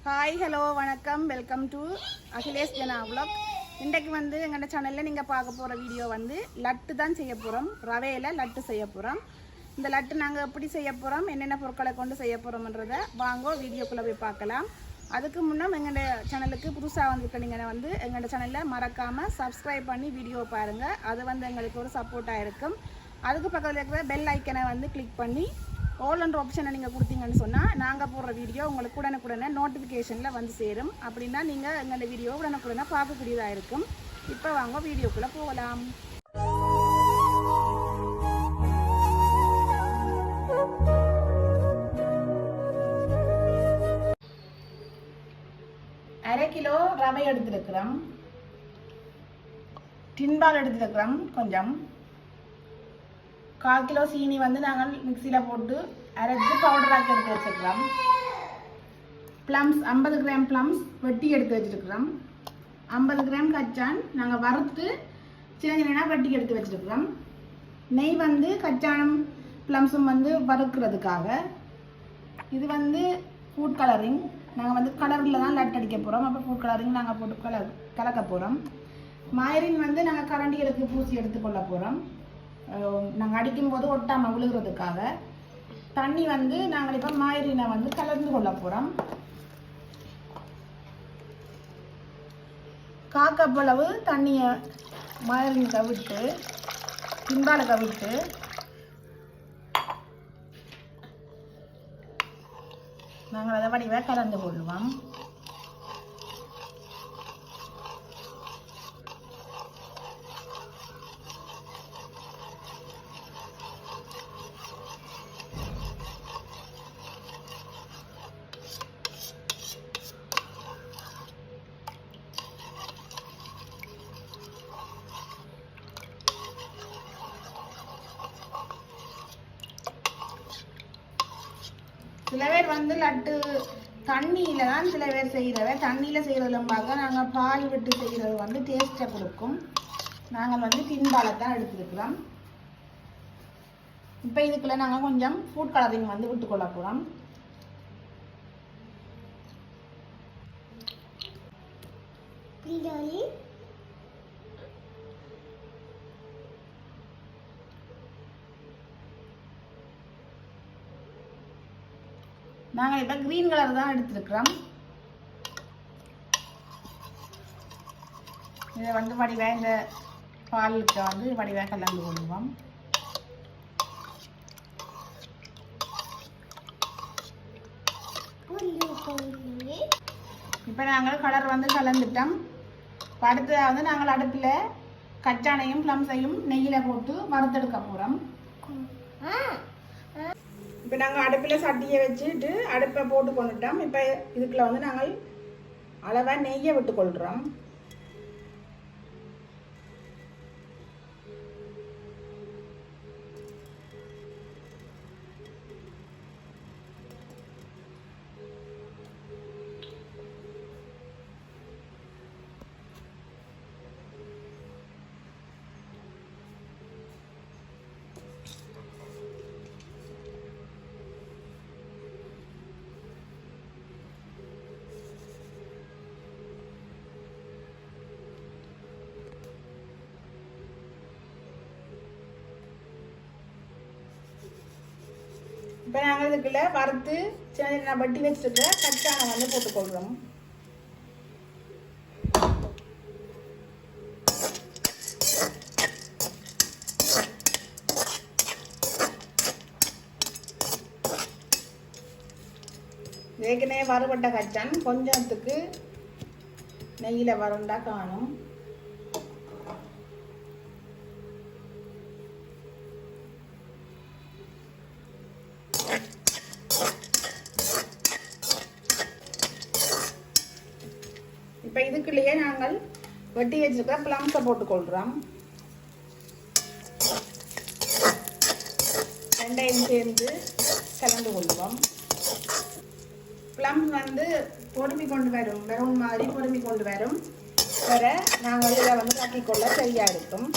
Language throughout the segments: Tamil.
ஹாய் ஹலோ வணக்கம் welcome to Akhilesh Jana vlog. இன்றைக்கு எங்கள் சேனலில் நீங்கள் பார்க்க போகிற வீடியோ லட்டு தான் செய்ய போகிறோம். ரவையில் லட்டு செய்ய போகிறோம். இந்த லட்டு நாங்கள் எப்படி செய்ய போகிறோம், என்னென்ன பொருட்களை கொண்டு செய்ய போகிறோம்ன்றதை வாங்க வீடியோக்குள்ளே போய் பார்க்கலாம். அதுக்கு முன்னே எங்களோட சேனலுக்கு புதுசாக வந்திருக்கீங்கன்னா எங்களோட சேனலில் மறக்காமல் சப்ஸ்கிரைப் பண்ணி வீடியோ பாருங்கள். அது எங்களுக்கு ஒரு சப்போர்ட்டாக இருக்கும். அதுக்கு பக்கத்தில் இருக்கிற பெல் ஐக்கனை கிளிக் பண்ணி ஆல்ன்ற ஆப்ஷனை நீங்கள் கொடுத்தீங்கன்னு சொன்னால் நாங்கள் போடுற வீடியோ உங்களுக்கு உடனுக்குடனே நோட்டிஃபிகேஷனில் சேரும். அப்படின்னா நீங்கள் எங்களோட வீடியோ உடனுக்குடனே பார்க்கக்கூடியதாக இருக்கும். இப்போ வாங்க வீடியோக்குள்ளே போகலாம். அரை கிலோ ரவை எடுத்துருக்கிறோம். டின்பால் எடுத்துருக்கிறோம். கொஞ்சம் 1/4 கிலோ சீனி நாங்கள் மிக்சியில் போட்டு அரைச்சி பவுடராக்கி எடுத்து வச்சுருக்கிறோம். ப்ளம்ஸ் 50 கிராம் ப்ளம்ஸ் வெட்டி எடுத்து வச்சுருக்கிறோம். 50 கிராம் கச்சான் நாங்கள் வறுத்து சின்ன சின்ன வெட்டி எடுத்து வச்சுருக்கிறோம். நெய் கச்சானம் ப்ளம்ஸும் வறுக்கிறதுக்காக. இது ஃபுட் கலரிங். நாங்கள் கலரில் தான் லட் அடிக்க போகிறோம். அப்போ ஃபுட் கலரிங் நாங்கள் போட்டு கலக்க போகிறோம். மாயரின் நாங்கள் கரண்டிகளுக்கு பூசி எடுத்துக்கொள்ள போகிறோம். நாங்கள் அடிக்கும்போது ஒட்டாமல் விழுகிறதுக்காக. தண்ணி நாங்கள் இப்போ மாயரினை கலந்து கொள்ள போகிறோம். 1/4 கப் அளவு தண்ணியை மாயரின் கவிட்டு பின்பால கவிட்டு நாங்கள் அதை வடிவாக கலந்து கொள்வோம். சில பேர் லட்டு தண்ணியில் தான் சில பேர் செய்கிறவ. தண்ணியில் செய்கிறதுலாம் பார்க்க நாங்கள் பால் விட்டு செய்கிறது டேஸ்ட்டை கொடுக்கும். நாங்கள் பின்பாலத்தான் எடுத்துருக்கிறோம். இப்போ இதுக்குள்ள நாங்கள் கொஞ்சம் ஃபுட் கலரிங் விட்டுக்கொள்ள போகிறோம். நாங்கள் இப்போ கிரீன் கலர் தான் எடுத்துருக்கிறோம். இதை வடிவாக இந்த பாலுக்கு வடிவாக கலந்து கொள்வோம். இப்போ நாங்கள் கலர் கலந்துட்டோம். அடுத்ததாக நாங்கள் அடுப்பில் கச்சானையும் ப்ளம்ஸையும் நெய்யில் போட்டு வறுத்தெடுக்க போகிறோம். இப்போ நாங்கள் அடுப்பில் சட்டியை வச்சுட்டு அடுப்பை போட்டு கொண்டுட்டோம். இப்போ இதுக்குள்ள நாங்கள் அளவாக நெய்யை விட்டுக்கொள்கிறோம். இப்போ நாங்கள் இதுக்குள்ள வறுத்து சின்ன சின்ன வட்டி வச்சுருக்க கச்சானை போட்டுக்கொள்கிறோம். ஏற்கனவே வறுபட்ட கச்சான் கொஞ்சத்துக்கு நெய்யில் வறுண்டா காணும். இப்போ இதுக்குள்ளேயே நாங்கள் வெட்டி வச்சிருக்க ப்ளம்ஸை போட்டுக்கொள்கிறோம். ரெண்டையும் சேர்ந்து கலந்து கொள்வோம். ப்ளம்ஸ் பொறுமி கொண்டு வரும், வெறும் மாதிரி பொறுமி கொண்டு வரும் வர நாங்கள் இதை கட்டிக்கொள்ள சரியாக இருக்கும்.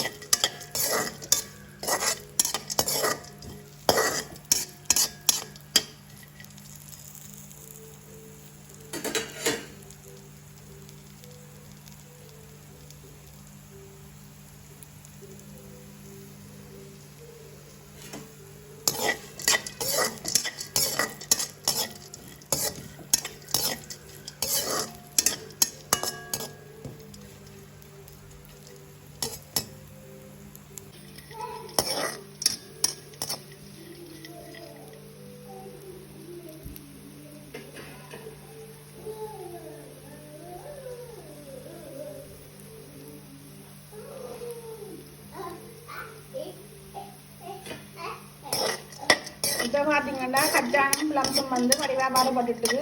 இப்போ பார்த்தீங்கன்னா கச்சானும் பிளம்ஸும் வந்து வடிவாக வறுபட்டுட்டுது.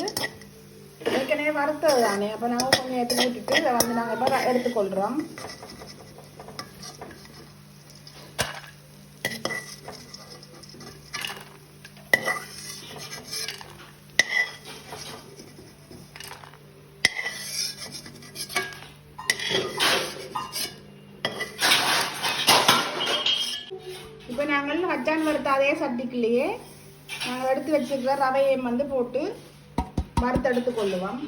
ஏற்கனவே வறுத்தது தானே, அப்போ நாங்கள் கொஞ்சம் எடுத்து விட்டுட்டு இதை வந்து நாங்கள் இப்போ எடுத்துக்கொள்கிறோம். இப்போ நாங்கள் கச்சான் வறுத்த அதே சட்டிக்குள்ளேயே நாங்கள் எடுத்து வச்சுருக்கிற ரவையை வந்து போட்டு வறுத்தெடுத்து கொள்ளுவோம்.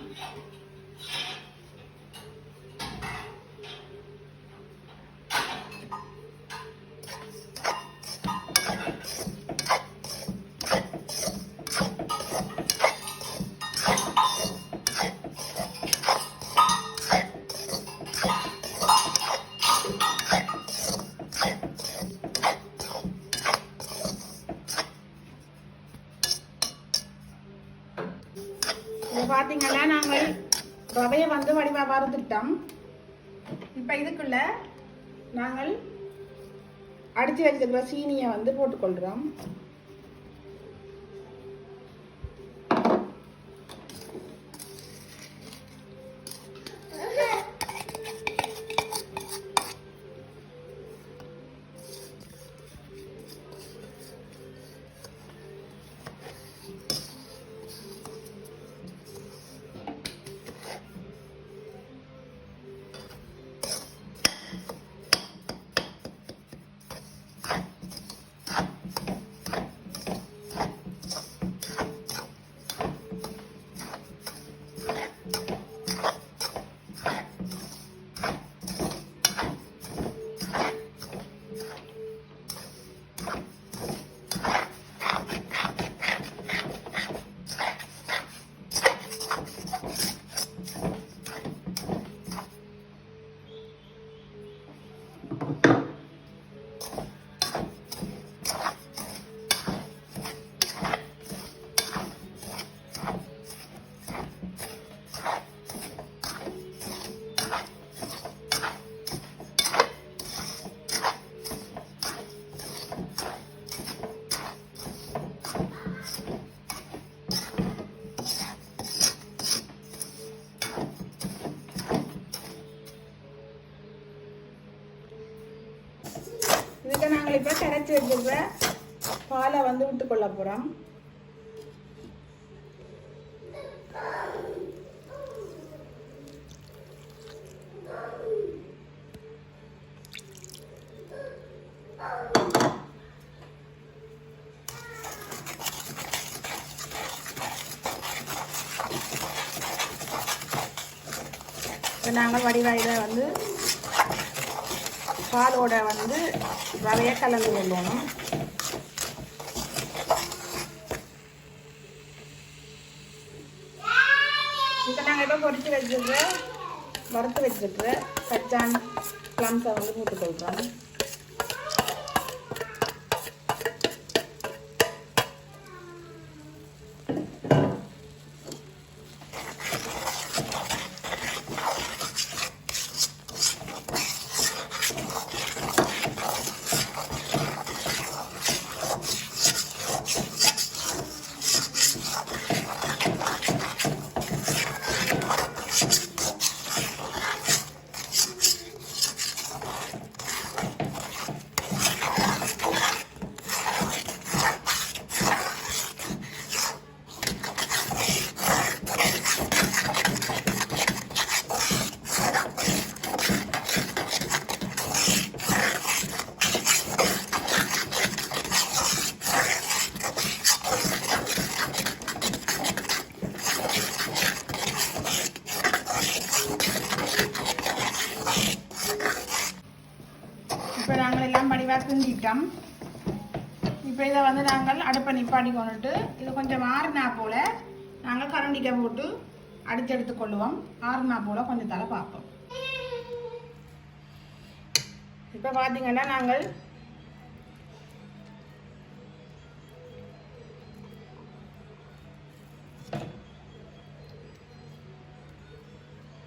பார்த்தீங்கன்னா நாங்கள் ரவையை வந்து வடிவாக வறுத்துட்டோம். இப்போ இதுக்குள்ள நாங்கள் அடித்து வச்சிருக்கிற சீனியை வந்து போட்டுக்கொள்கிறோம். இதுக்கு நாங்கள் இப்போ கரைச்சி வச்சுருக்க பாலை வந்து விட்டுக்கொள்ள போகிறோம். இப்போ நாங்கள் வடிவாயில வந்து பாலோட வந்து ரவையை கலந்து கொள்ளணும். இப்போ நாங்கள் இப்போ பொரிச்சு வச்சுருக்க வறுத்து வச்சுருக்க கச்சான் பிளம்ஸை வந்து போட்டுக்கொள்கிறோம். இப்போ நாங்கள் எல்லாம் படிவாக கிண்டிட்டோம். இப்போ இதை வந்து நாங்கள் அடுப்பை நிப்பாட்டி கொண்டுட்டு இது கொஞ்சம் ஆறுனா போல் நாங்கள் கரண்டிக்கை போட்டு அடித்து எடுத்துக்கொள்ளுவோம். ஆறுனா போல் கொஞ்சம் தலை பார்ப்போம். இப்போ பார்த்தீங்கன்னா நாங்கள்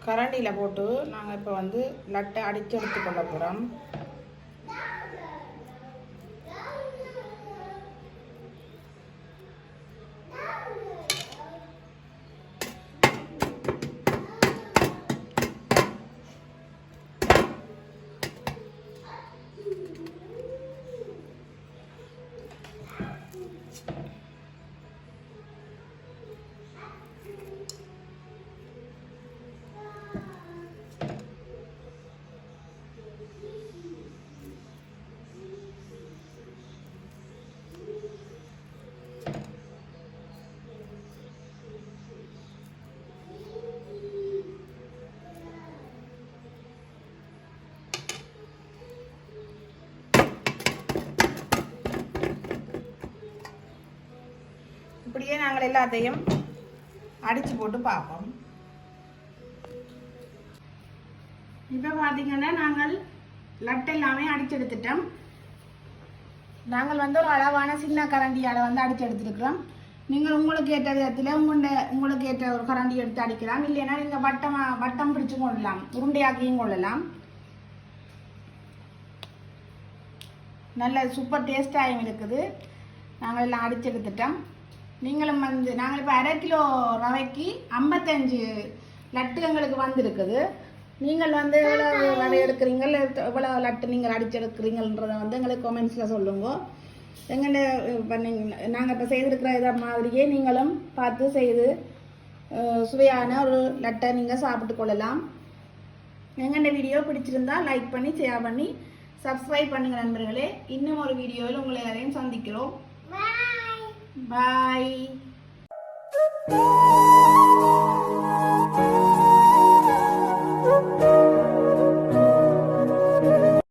கரண்டியில் போட்டு நாங்கள் இப்போ வந்து லட்டை அடித்து எடுத்துக்கொள்ள போகிறோம். நாங்கள் எல்லாத்தையும் அடித்து போட்டு பார்ப்போம். இப்போ பார்த்தீங்கன்னா நாங்கள் லட்டு எல்லாமே அடித்து எடுத்துட்டோம். நாங்கள் வந்து ஒரு அளவான சின்ன கரண்டியால் வந்து அடித்து எடுத்துருக்குறோம். நீங்கள் உங்களுக்கு ஏற்ற விதத்தில் உங்களுக்கு ஏற்ற ஒரு கரண்டி எடுத்து அடிக்கலாம். இல்லைன்னா நீங்கள் வட்டம் பிடிச்சு கொள்ளலாம், உருண்டையாக்கியும் கொள்ளலாம். நல்ல சூப்பர் டேஸ்டாகவும் இருக்குது. நாங்கள் எல்லாம் அடித்து எடுத்துட்டோம். நீங்களும் வந்து நாங்கள் இப்போ 1/2 கிலோ ரவைக்கு 55 லட்டு எங்களுக்கு வந்திருக்குது. நீங்கள் வந்து எவ்வளோ ரவை எடுக்கிறீங்க, எவ்வளோ லட்டு நீங்கள் அடித்து எடுக்கிறீங்கன்றதை வந்து எங்களுக்கு கமெண்ட்ஸில் சொல்லுங்க. எங்கள்ட இப்போ நாங்கள் இப்போ செய்திருக்கிற இதை மாதிரியே நீங்களும் பார்த்து செய்து சுவையான ஒரு லட்டை நீங்கள் சாப்பிட்டு கொள்ளலாம். எங்கள்ட வீடியோ பிடிச்சிருந்தா லைக் பண்ணி ஷேர் பண்ணி சப்ஸ்கிரைப் பண்ணுங்க நண்பர்களே. இன்னும் ஒரு வீடியோவில் உங்களை எல்லாரையும் சந்திக்கிறோம். பாய்.